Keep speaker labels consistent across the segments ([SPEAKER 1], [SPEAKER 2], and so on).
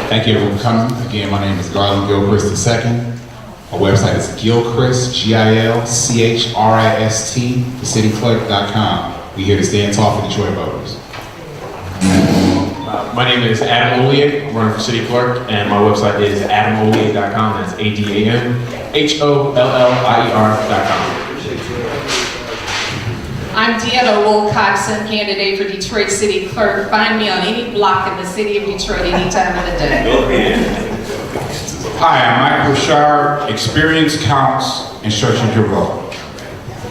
[SPEAKER 1] Thank you everyone for coming. Again, my name is Garland Gilchrist II. Our website is Gilchrist, Gilchrist, thecityclerk.com. We're here to stay and talk for Detroit voters.
[SPEAKER 2] My name is Adam Ollier. I'm running for city clerk, and my website is adamollier.com. That's ADAMHOLLIER.com.
[SPEAKER 3] I'm Deanna Wilcoxon, candidate for Detroit City Clerk. Find me on any block in the city of Detroit any time of the day.
[SPEAKER 4] Hi, I'm Mike Bouchard. Experience counts and searching your vote.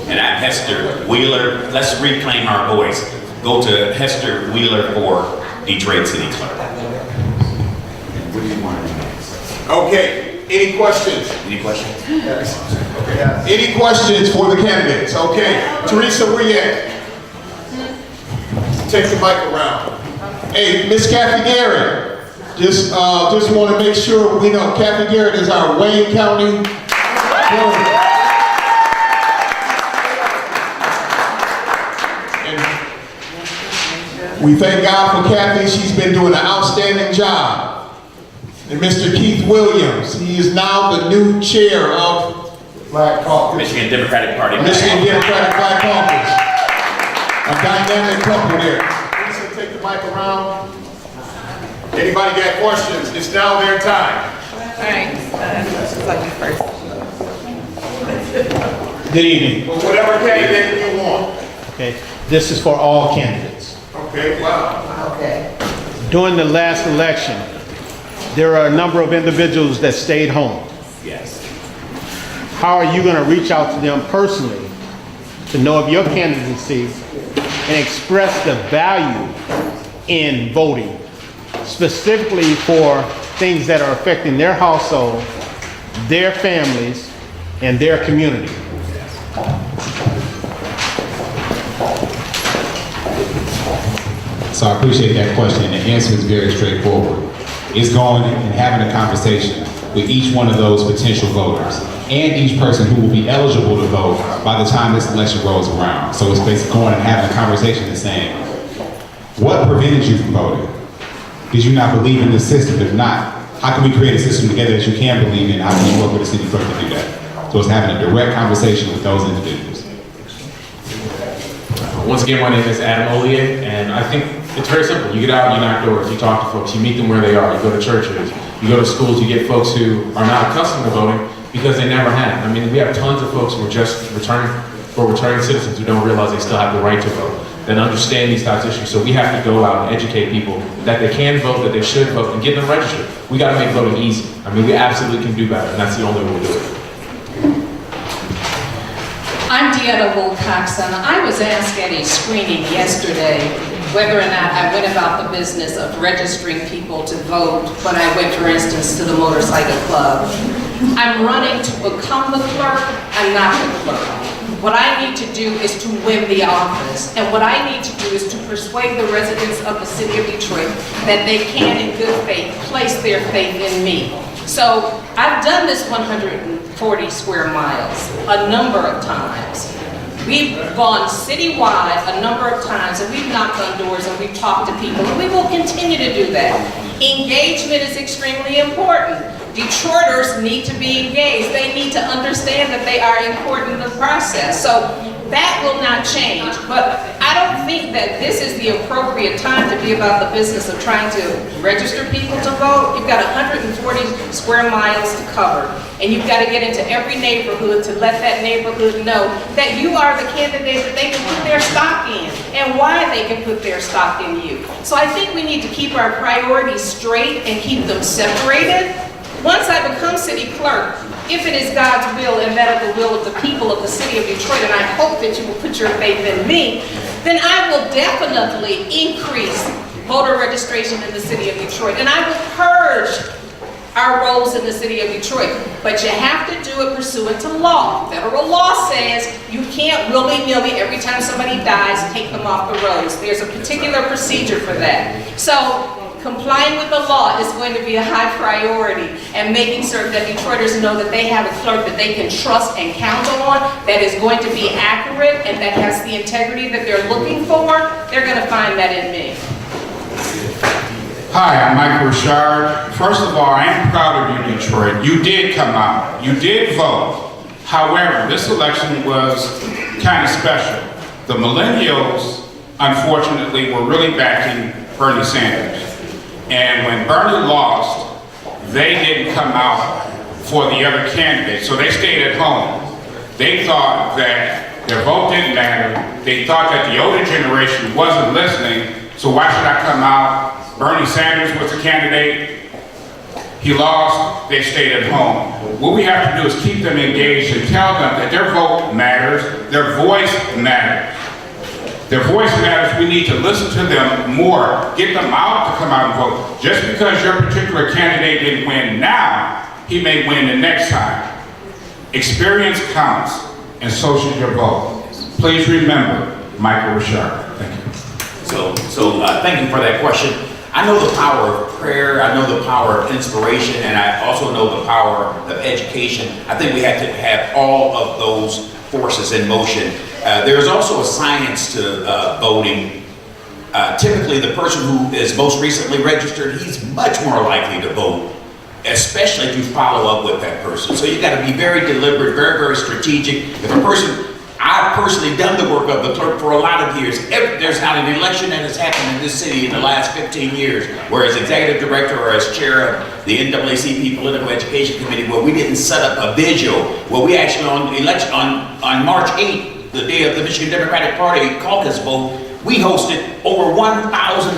[SPEAKER 5] And I'm Hester Wheeler. Let's reclaim our voice. Go to Hester Wheeler for Detroit City Clerk.
[SPEAKER 6] Okay, any questions?
[SPEAKER 5] Any questions?
[SPEAKER 6] Yes. Okay. Any questions for the candidates? Okay, Teresa, where you at? Take the mic around. Hey, Miss Kathy Garrett, just want to make sure we know Kathy Garrett is our Wayne County clerk. We thank God for Kathy. She's been doing an outstanding job. And Mr. Keith Williams, he is now the new chair of Black Caucus.
[SPEAKER 5] Michigan Democratic Party.
[SPEAKER 6] Michigan Democratic Black Caucus. A dynamic couple there. Lisa, take the mic around. Anybody got questions? It's now their time.
[SPEAKER 3] All right, like you first.
[SPEAKER 7] Good evening.
[SPEAKER 6] Well, whatever candidate you want.
[SPEAKER 7] Okay, this is for all candidates.
[SPEAKER 6] Okay, wow.
[SPEAKER 3] Okay.
[SPEAKER 7] During the last election, there are a number of individuals that stayed home.
[SPEAKER 5] Yes.
[SPEAKER 7] How are you going to reach out to them personally to know of your candidacy and express the value in voting, specifically for things that are affecting their household, their families, and their community?
[SPEAKER 1] So I appreciate that question, and the answer is very straightforward. It's going and having a conversation with each one of those potential voters and each person who will be eligible to vote by the time this election rolls around. So it's basically going and having a conversation and saying, what prevented you from voting? Did you not believe in the system? If not, how can we create a system together that you can believe in? How can you work with the city clerk to do that? So it's having a direct conversation with those individuals.
[SPEAKER 2] Once again, my name is Adam Ollier, and I think it's very simple. You get out, you knock doors, you talk to folks, you meet them where they are, you go to churches, you go to schools, you get folks who are not accustomed to voting because they never have. I mean, we have tons of folks who are just returning citizens who don't realize they still have the right to vote, that understand these types of issues. So we have to go out and educate people that they can vote, that they should vote, and get them registered. We got to make voting easy. I mean, we absolutely can do better, and that's the only way we'll do it.
[SPEAKER 3] I'm Deanna Wilcoxon. I was asked at a screening yesterday whether or not I went about the business of registering people to vote when I went, for instance, to the motorcycle club. I'm running to become the clerk. I'm not the clerk. What I need to do is to win the office. And what I need to do is to persuade the residents of the city of Detroit that they can, in good faith, place their faith in me. So I've done this 140 square miles a number of times. We've gone citywide a number of times, and we've knocked on doors and we've talked to people, and we will continue to do that. Engagement is extremely important. Detroiters need to be engaged. They need to understand that they are important in the process. So that will not change, but I don't think that this is the appropriate time to be about the business of trying to register people to vote. You've got 140 square miles to cover, and you've got to get into every neighborhood to let that neighborhood know that you are the candidate that they can put their stock in, and why they can put their stock in you. So I think we need to keep our priorities straight and keep them separated. Once I become city clerk, if it is God's will and that of the will of the people of the city of Detroit, and I hope that you will put your faith in me, then I will definitely increase voter registration in the city of Detroit, and I will purge our roles in the city of Detroit. But you have to do it pursuant to law. Federal law says you can't willy-nilly, every time somebody dies, take them off the roads. There's a particular procedure for that. So complying with the law is going to be a high priority, and making certain that Detroiters know that they have a clerk that they can trust and count on, that is going to be accurate and that has the integrity that they're looking for. They're going to find that in me.
[SPEAKER 4] Hi, I'm Mike Richard. First of all, I am proud of you, Detroit. You did come out. You did vote. However, this election was kind of special. The millennials, unfortunately, were really backing Bernie Sanders. And when Bernie lost, they didn't come out for the other candidate, so they stayed at home. They thought that their vote didn't matter. They thought that the older generation wasn't listening, so why should I come out? Bernie Sanders was the candidate. He lost, they stayed at home. What we have to do is keep them engaged and tell them that their vote matters, their voice matters. Their voice matters, we need to listen to them more, get them out to come out and vote. Just because your particular candidate didn't win now, he may win the next time. Experience counts, and so should your vote. Please remember, Michael Richard. Thank you.
[SPEAKER 5] So thank you for that question. I know the power of prayer, I know the power of inspiration, and I also know the power of education. I think we have to have all of those forces in motion. There's also a science to voting. Typically, the person who is most recently registered, he's much more likely to vote, especially if you follow up with that person. So you got to be very deliberate, very, very strategic. If a person, I've personally done the work of the clerk for a lot of years. There's not an election that has happened in this city in the last 15 years, where as executive director or as chair of the NAACP Political Education Committee, where we didn't set up a vigil, where we actually on March 8th, the day of the Michigan Democratic Party caucus vote, we hosted over 1,000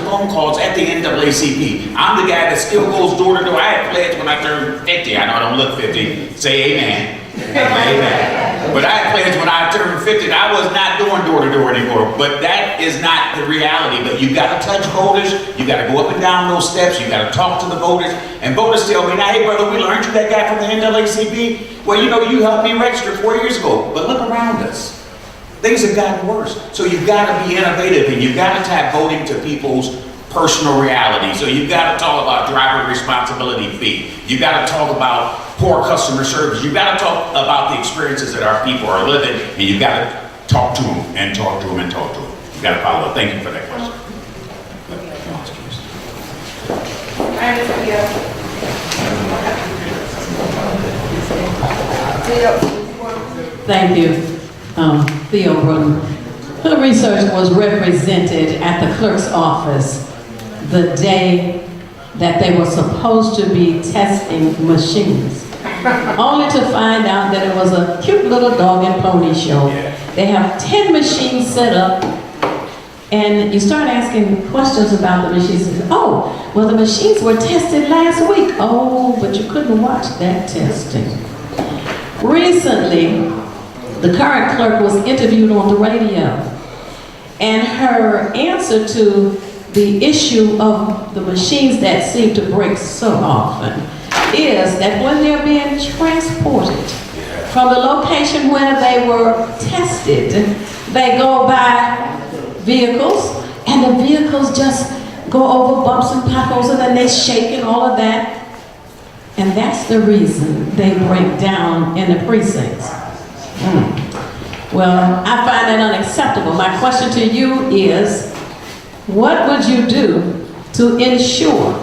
[SPEAKER 5] phone calls at the NAACP. I'm the guy that still goes door to door. I had pledged when I turned 50. I know I don't look 50. Say amen. Amen. But I had pledged when I turned 50 that I was not doing door to door anymore. But that is not the reality. But you got to touch voters. You got to go up and down those steps. You got to talk to the voters. And voters tell me, now, hey, brother, Wheeler, aren't you that guy from the NAACP? Well, you know, you helped me register 4 years ago. But look around us. Things have gotten worse. So you've got to be innovative, and you've got to tie voting to people's personal reality. So you've got to talk about driver responsibility fee. You've got to talk about poor customer service. You've got to talk about the experiences that our people are living, and you've got to talk to them and talk to them and talk to them. You've got to follow up. Thank you for that question.
[SPEAKER 8] Thank you. Theo Brunner. Her research was represented at the clerk's office the day that they were supposed to be testing machines, only to find out that it was a cute little dog and pony show. They have 10 machines set up, and you start asking questions about the machines. Oh, well, the machines were tested last week. Oh, but you couldn't watch that testing. Recently, the current clerk was interviewed on the radio, and her answer to the issue of the machines that seem to break so often is that when they're being transported from the location where they were tested, they go by vehicles, and the vehicles just go over bumps and potholes, and then they shake and all of that. And that's the reason they break down in the precincts. Well, I find that unacceptable. My question to you is, what would you do to ensure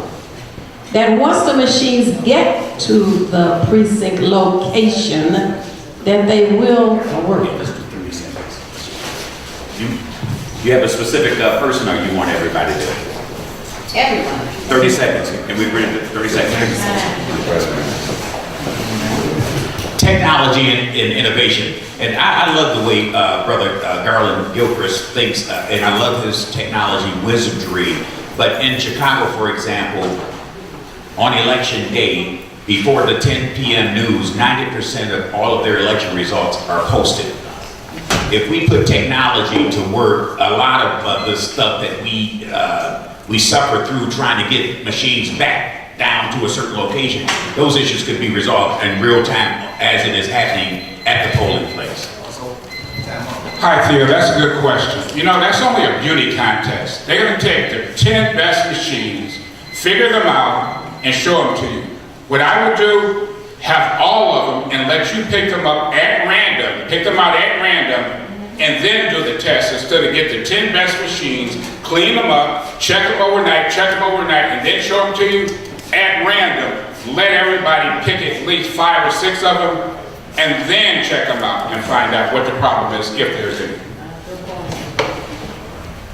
[SPEAKER 8] that once the machines get to the precinct location, that they will work?
[SPEAKER 5] You have a specific person, or you want everybody to?
[SPEAKER 3] Everyone.
[SPEAKER 5] 30 seconds. Can we bring it to 30 seconds? Technology and innovation. And I love the way Brother Garland Gilchrist thinks, and I love his technology wizardry. But in Chicago, for example, on election day, before the 10 p.m. news, 90% of all of their election results are posted. If we put technology to work, a lot of the stuff that we suffer through trying to get machines back down to a certain location, those issues could be resolved in real time as it is happening at the polling place.
[SPEAKER 4] Hi, Theo, that's a good question. You know, that's only a beauty contest. They're going to take the 10 best machines, figure them out, and show them to you. What I would do, have all of them and let you pick them up at random, pick them out at random, and then do the test instead of get the 10 best machines, clean them up, check them overnight, and then show them to you at random. Let everybody pick at least 5 or 6 of them, and then check them out and find out what the problem is, if there's any.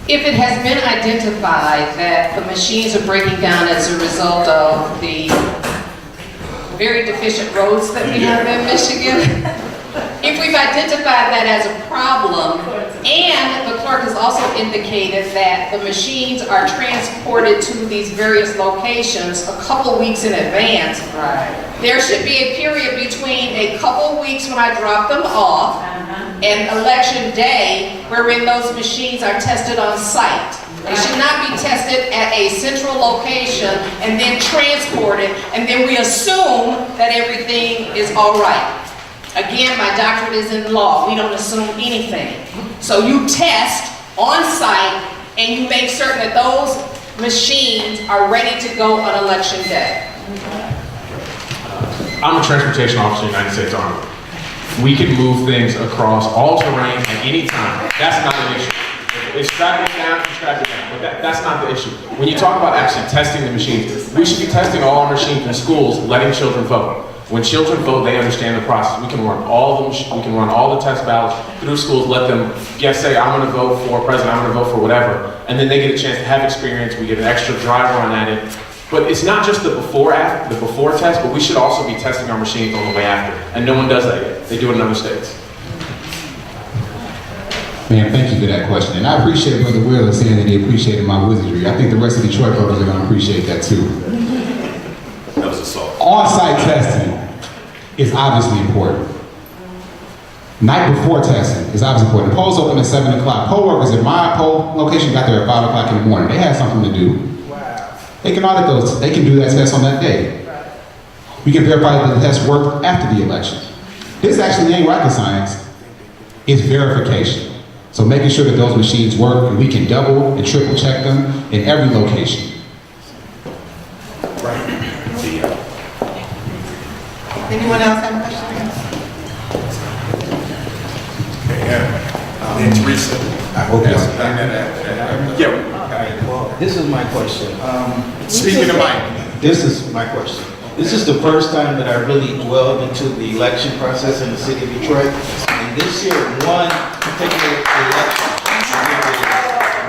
[SPEAKER 3] If it has been identified that the machines are breaking down as a result of the very deficient roads that we have in Michigan, if we've identified that as a problem, and the clerk has also indicated that the machines are transported to these various locations a couple weeks in advance, there should be a period between a couple weeks when I drop them off and election day wherein those machines are tested on site. They should not be tested at a central location and then transported, and then we assume that everything is all right. Again, my doctorate is in law. We don't assume anything. So you test on site and you make certain that those machines are ready to go on election day.
[SPEAKER 2] I'm a transportation officer in the United States Army. We can move things across all terrain at any time. That's not an issue. If strap it down, strap it down. But that's not the issue. When you talk about actually testing the machines, we should be testing all our machines in schools, letting children vote. When children vote, they understand the process. We can run all the test ballots through schools, let them say, I'm going to vote for president, I'm going to vote for whatever, and then they get a chance to have experience. We get an extra dry run at it. But it's not just the before test, but we should also be testing our machines on the way after. And no one does that yet. They do it in other states.
[SPEAKER 1] Man, thank you for that question. And I appreciate Brother Wheeler saying that he appreciated my wizardry. I think the rest of Detroit voters are going to appreciate that too.
[SPEAKER 5] That was assault.
[SPEAKER 1] On-site testing is obviously important. Night before testing is obviously important. The polls open at 7 o'clock. Poll workers at my poll location got there at 5 o'clock in the morning. They had something to do. They can audit those. They can do that test on that day. We can verify that the test worked after the election. This actually ain't rocket science. It's verification. So making sure that those machines work, and we can double and triple check them in every location.
[SPEAKER 9] Anyone else have a question?
[SPEAKER 10] And Teresa.
[SPEAKER 6] I hope that's
[SPEAKER 10] This is my question.
[SPEAKER 6] Speak in the mic.
[SPEAKER 10] This is my question. This is the first time that I really dwelled into the election process in the city of Detroit. And this year, one particular election,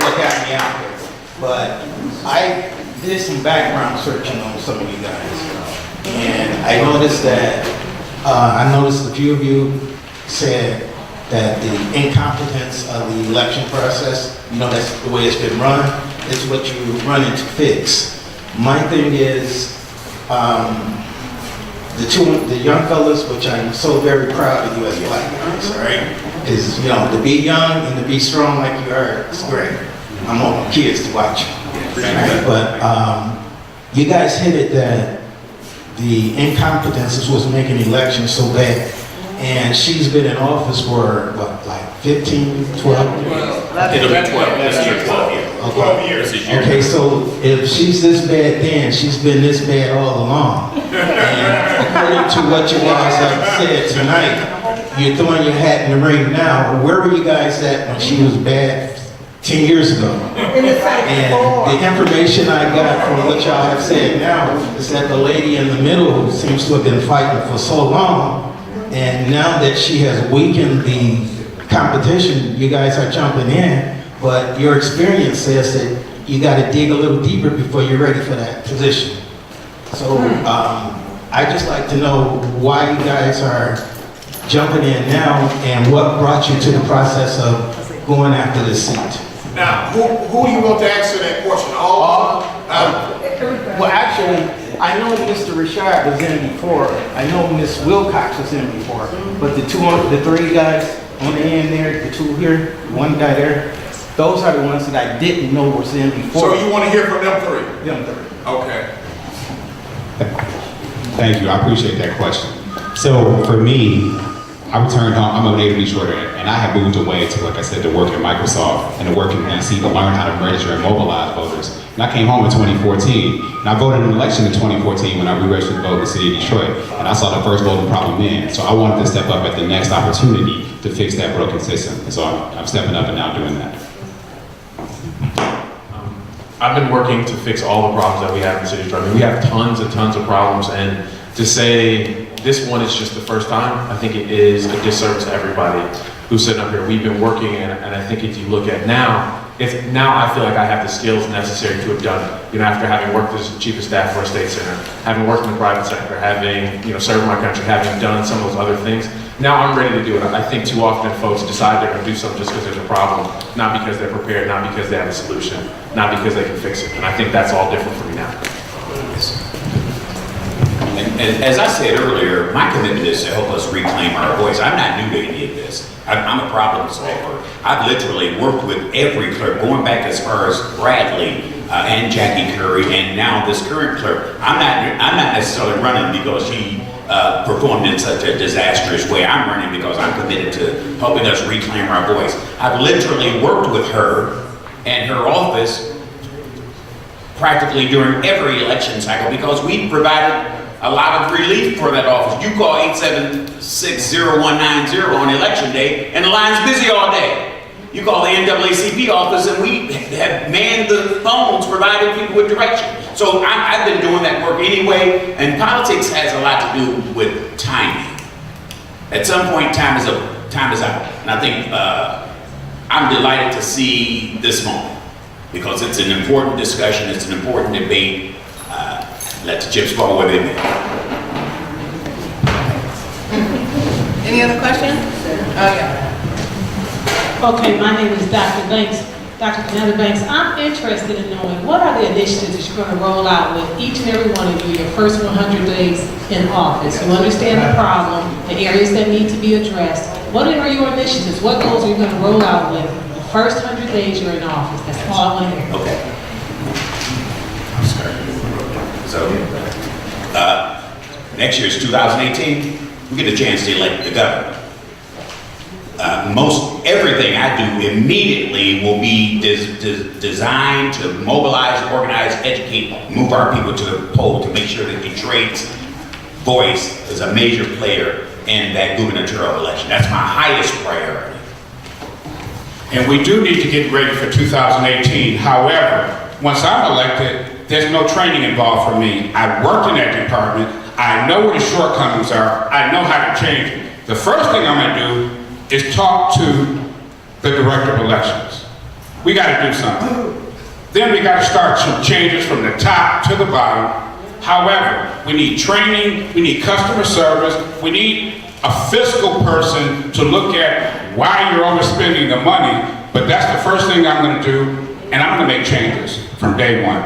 [SPEAKER 10] what got me out there. But I did some background searching on some of you guys. And I noticed that, a few of you said that the incompetence of the election process, that's the way it's been run, is what you run in to fix. My thing is, the young fellas, which I'm so very proud of you as black guys, all right, is, to be young and to be strong like you are, it's great. I'm on my kids to watch you. Right? But you guys hit it that the incompetence is what's making elections so bad. And she's been in office for, what, like 15, 12 years?
[SPEAKER 5] It'll be 12. This year, 12 years.
[SPEAKER 10] Okay.
[SPEAKER 5] 12 years this year.
[SPEAKER 10] Okay, so if she's this bad then, she's been this bad all along. And according to what you guys have said tonight, you're throwing your hat in the ring now. Where were you guys at when she was bad 10 years ago? And the information I got from what y'all have said now is that the lady in the middle seems to have been fighting for so long, and now that she has weakened the competition, you guys are jumping in, but your experience says that you got to dig a little deeper before you're ready for that position. So I just like to know why you guys are jumping in now and what brought you to the process of going after this seat.
[SPEAKER 6] Now, who you want to answer that question?
[SPEAKER 10] Well, actually, I know Mr. Richard was in before. I know Miss Wilcox was in before. But the three guys on the end there, the two here, one guy there, those are the ones that I didn't know was in before.
[SPEAKER 6] So you want to hear from them three?
[SPEAKER 10] Them three.
[SPEAKER 6] Okay.
[SPEAKER 1] Thank you, I appreciate that question. So for me, I returned home, I'm a native Detroiter, and I had moved away to, like I said, to work at Microsoft and to work in DC to learn how to register and mobilize voters. And I came home in 2014, and I voted in an election in 2014 when I re-registered to vote in the city of Detroit, and I saw the first voting problem then. So I wanted to step up at the next opportunity to fix that broken system. And so I'm stepping up and now doing that.
[SPEAKER 2] I've been working to fix all the problems that we have in the city of Detroit. I mean, we have tons and tons of problems, and to say this one is just the first time, I think it is a disservice to everybody who's sitting up here. We've been working, and I think if you look at now I feel like I have the skills necessary to have done it. You know, after having worked as chief of staff for a state center, having worked in the private sector, having, you know, served my country, having done some of those other things, now I'm ready to do it. I think too often folks decide they're going to do something just because there's a problem, not because they're prepared, not because they have a solution, not because they can fix it. And I think that's all different for me now.
[SPEAKER 5] And as I said earlier, my commitment is to help us reclaim our voice. I'm not new to any of this. I'm a problem solver. I've literally worked with every clerk, going back as far as Bradley and Jackie Curry, and now this current clerk. I'm not necessarily running because she performed in such a disastrous way. I'm running because I'm committed to helping us reclaim our voice. I've literally worked with her and her office practically during every election cycle because we provided a lot of relief for that office. You call 876-0190 on election day and the line's busy all day. You call the NAACP office and we have manned the phones providing people with direction. So I've been doing that work anyway, and politics has a lot to do with timing. At some point, time is out. And I think I'm delighted to see this moment because it's an important discussion, it's an important debate. Let the chips fall where they may.
[SPEAKER 9] Any other questions? Oh, yeah.
[SPEAKER 11] Okay, my name is Dr. Banks, Dr. Canada Banks. I'm interested in knowing what are the initiatives that you're going to roll out with each and every one of you your first 100 days in office. You understand the problem, the areas that need to be addressed. What are your initiatives? What goals are you going to roll out with the first 100 days you're in office? That's all I want to hear.
[SPEAKER 5] Okay. So, next year is 2018. We get a chance to elect the governor. Most everything I do immediately will be designed to mobilize, organize, educate, move our people to the poll to make sure that Detroit's voice is a major player in that gubernatorial election. That's my highest priority.
[SPEAKER 4] And we do need to get ready for 2018. However, once I'm elected, there's no training involved for me. I worked in that department. I know where the shortcomings are. I know how to change it. The first thing I'm going to do is talk to the director of elections. We got to do something. Then we got to start some changes from the top to the bottom. However, we need training, we need customer service, we need a fiscal person to look at why you're overspending the money. But that's the first thing I'm going to do, and I'm going to make changes from day one.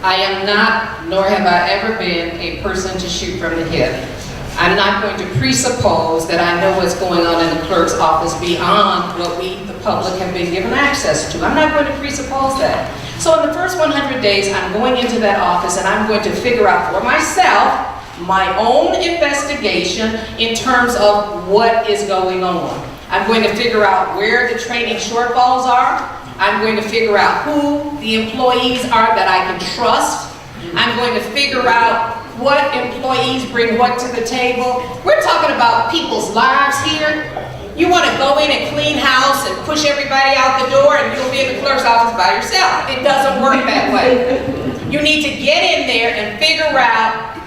[SPEAKER 3] I am not, nor have I ever been, a person to shoot from the hip. I'm not going to presuppose that I know what's going on in the clerk's office beyond what we, the public, have been given access to. I'm not going to presuppose that. So in the first 100 days, I'm going into that office and I'm going to figure out for myself my own investigation in terms of what is going on. I'm going to figure out where the training shortfalls are. I'm going to figure out who the employees are that I can trust. I'm going to figure out what employees bring what to the table. We're talking about people's lives here. You want to go in and clean house and push everybody out the door and you'll be in the clerk's office by yourself. It doesn't work that way. You need to get in there and figure out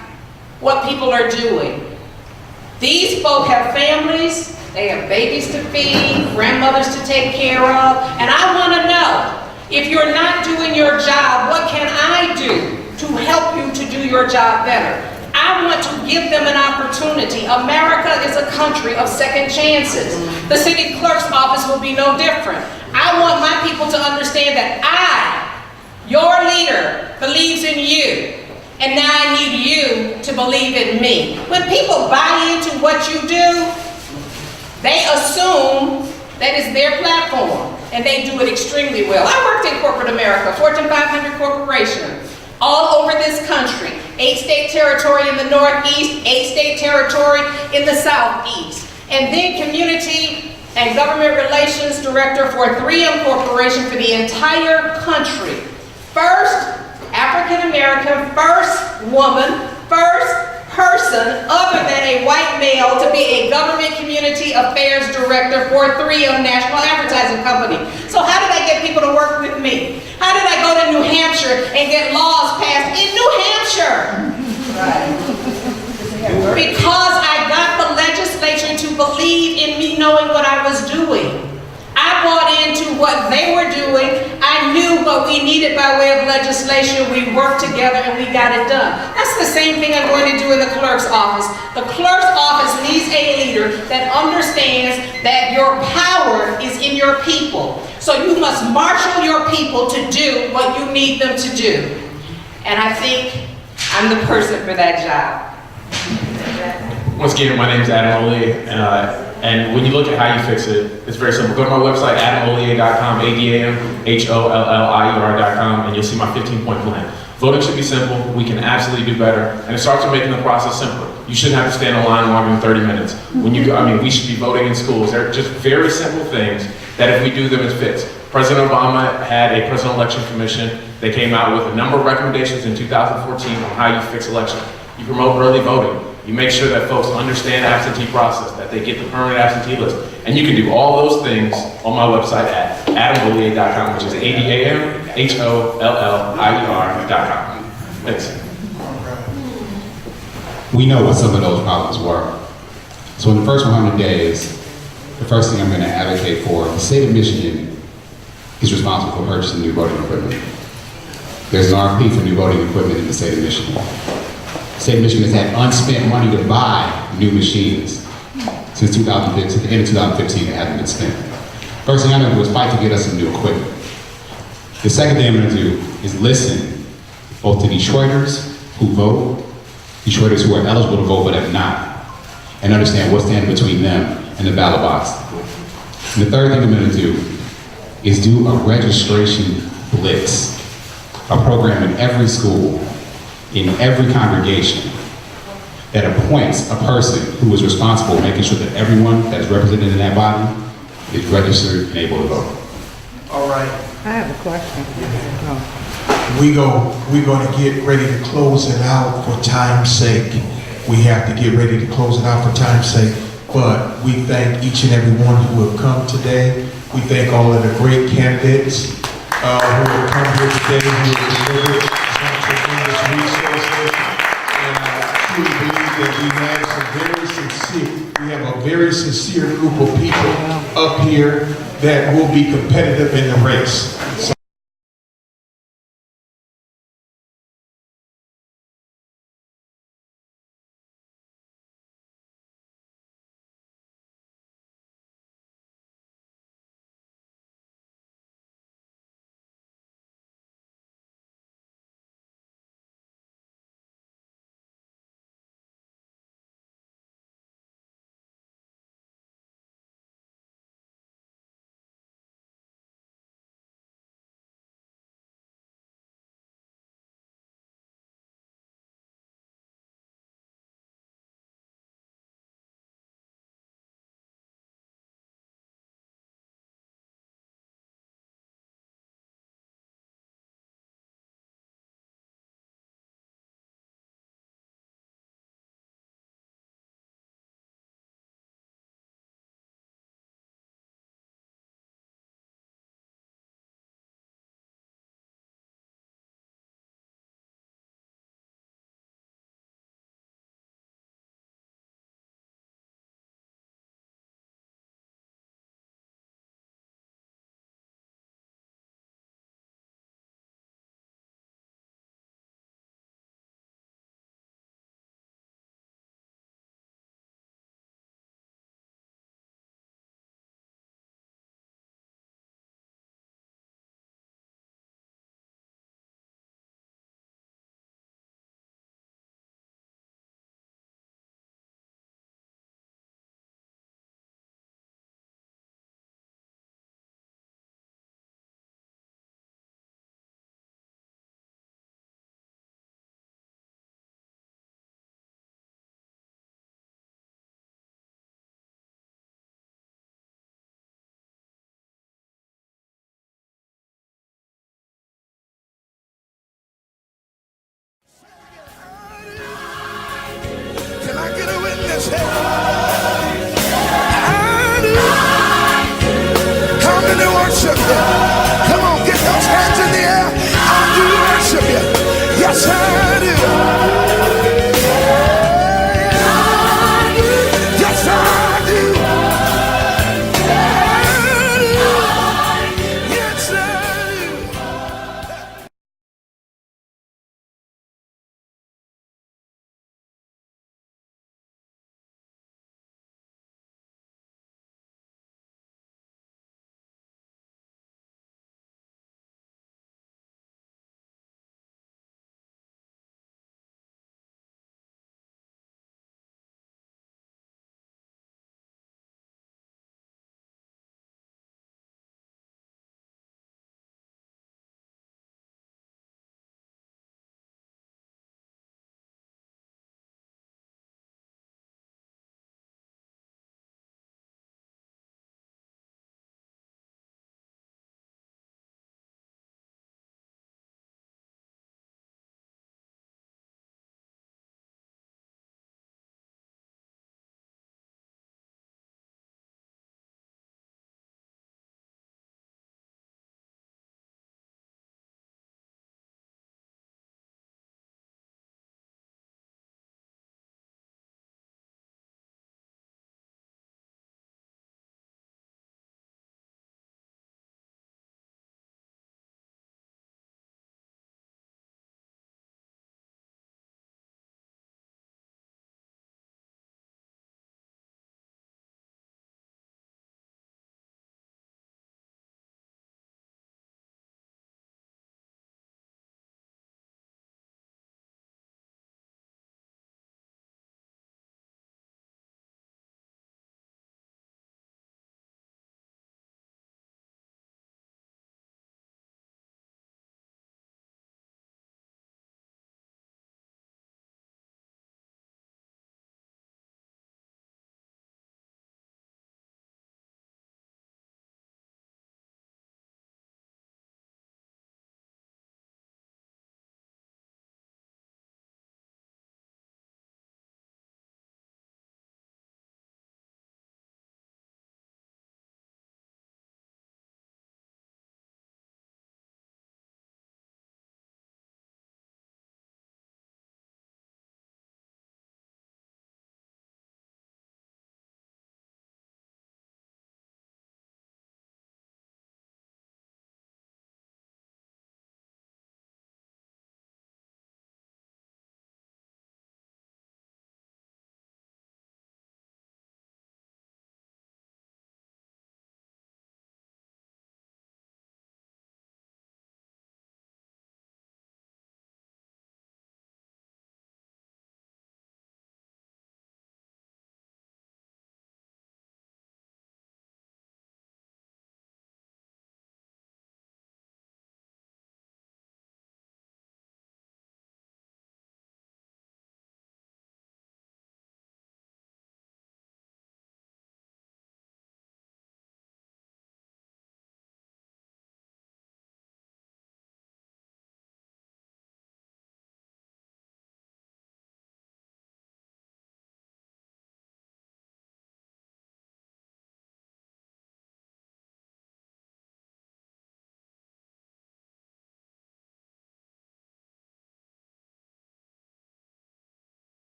[SPEAKER 3] what people are doing. These folk have families. They have babies to feed, grandmothers to take care of, and I want to know, if you're not doing your job, what can I do to help you to do your job better? I want to give them an opportunity. America is a country of second chances. The city clerk's office will be no different. I want my people to understand that I, your leader, believes in you, and now I need you to believe in me. When people buy into what you do, they assume that is their platform, and they do it extremely well. I worked in corporate America, Fortune 500 corporation, all over this country. 8-state territory in the Northeast, 8-state territory in the Southeast. And then community and government relations director for 3M Corporation for the entire country. First African American, first woman, first person other than a white male to be a government community affairs director for 3M National Advertising Company. So how did I get people to work with me? How did I go to New Hampshire and get laws passed in New Hampshire? Because I got the legislature to believe in me knowing what I was doing. I bought into what they were doing. I knew what we needed by way of legislation. We worked together and we got it done. That's the same thing I'm going to do in the clerk's office. The clerk's office needs a leader that understands that your power is in your people. So you must marshal your people to do what you need them to do. And I think I'm the person for that job.
[SPEAKER 2] Once again, my name is Adam Ollier, and when you look at how you fix it, it's very simple. Go to my website, adamollier.com, ADAMHOLLIER.com, and you'll see my 15-point plan. Voting should be simple. We can absolutely do better, and it starts with making the process simpler. You shouldn't have to stand in line longer than 30 minutes. When you, we should be voting in schools. They're just very simple things that if we do them, it's fixed. President Obama had a Presidential Election Commission. They came out with a number of recommendations in 2014 on how you fix elections. You promote early voting. You make sure that folks understand the absentee process, that they get the permanent absentee list. And you can do all those things on my website at adamollier.com, which is ADAMHOLLIER.com. Thanks.
[SPEAKER 1] We know what some of those problems were. So in the first 100 days, the first thing I'm going to advocate for, the state of Michigan is responsible for purchasing new voting equipment. There's an RFP for new voting equipment in the state of Michigan. The state of Michigan has had unspent money to buy new machines since 2015, to the end of 2015, it hasn't been spent. First thing I'm going to do is fight to get us some new equipment. The second thing I'm going to do is listen both to Detroiters who vote, Detroiters who are eligible to vote but have not, and understand what's standing between them and the ballot box. And the third thing I'm going to do is do a registration blitz, a program in every school, in every congregation, that appoints a person who is responsible, making sure that everyone that's represented in that body is registered and able to vote.
[SPEAKER 6] All right.
[SPEAKER 12] I have a question.
[SPEAKER 6] We're going to get ready to close it out for time's sake. We have to get ready to close it out for time's sake. But we thank each and every one who have come today. We thank all of the great candidates who have come here today, who have delivered some tremendous resources. And I truly believe that we have a very sincere group of people up here that will be competitive in the race.
[SPEAKER 12] Stay alive.